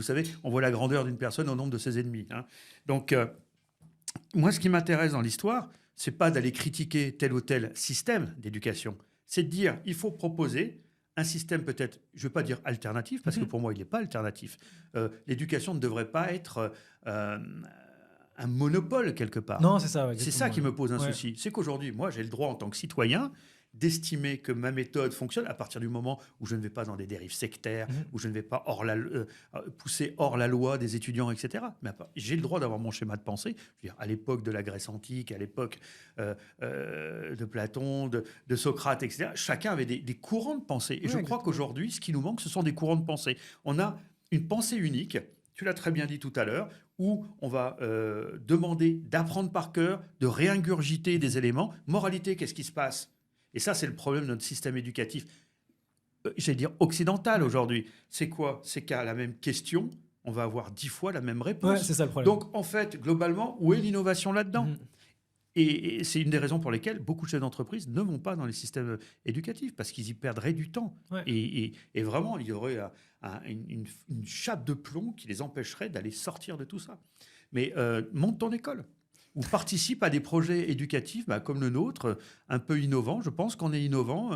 Vous savez, on voit la grandeur d'une personne au nombre de ses ennemis, hein. Donc, moi, ce qui m'intéresse dans l'histoire, c'est pas d'aller critiquer tel ou tel système d'éducation. C'est de dire, il faut proposer un système peut-être, je ne veux pas dire alternatif, parce que pour moi, il n'est pas alternatif. L'éducation ne devrait pas être un monopole quelque part. Non, c'est ça, ouais, C'est exactement. ça qui me pose un Ouais. souci. C'est qu'aujourd'hui, moi, j'ai le droit en tant que citoyen d'estimer que ma méthode fonctionne à partir du moment où je ne vais pas dans des dérives sectaires, où je ne vais pas pousser hors la loi des étudiants, etc. Mais j'ai le droit d'avoir mon schéma de pensée. Je veux dire, à l'époque de la Grèce antique, à l'époque de Platon, de Socrate, etc., chacun avait des courants de pensée. Et Ouais, je crois exactement. qu'aujourd'hui, ce qui nous manque, ce sont des courants de pensée. On a une pensée unique, tu l'as très bien dit tout à l'heure, où on va demander d'apprendre par cœur, de réingurgiter des éléments. Moralité, qu'est-ce qui se passe? Et ça, c'est le problème de notre système éducatif, j'allais dire occidental aujourd'hui. C'est quoi? C'est qu'à la même question, on va avoir 10 fois la même Ouais, réponse. c'est ça le problème. Donc, en fait, globalement, où est l'innovation là-dedans? Et c'est une des raisons pour lesquelles beaucoup de chefs d'entreprise ne vont pas dans les systèmes éducatifs, parce qu'ils y perdraient du temps. Ouais. Et vraiment, il y aurait une chape de plomb qui les empêcherait d'aller sortir de tout ça. Mais monte ton école ou participe à des projets éducatifs comme le nôtre, un peu innovants. Je pense qu'on est innovant.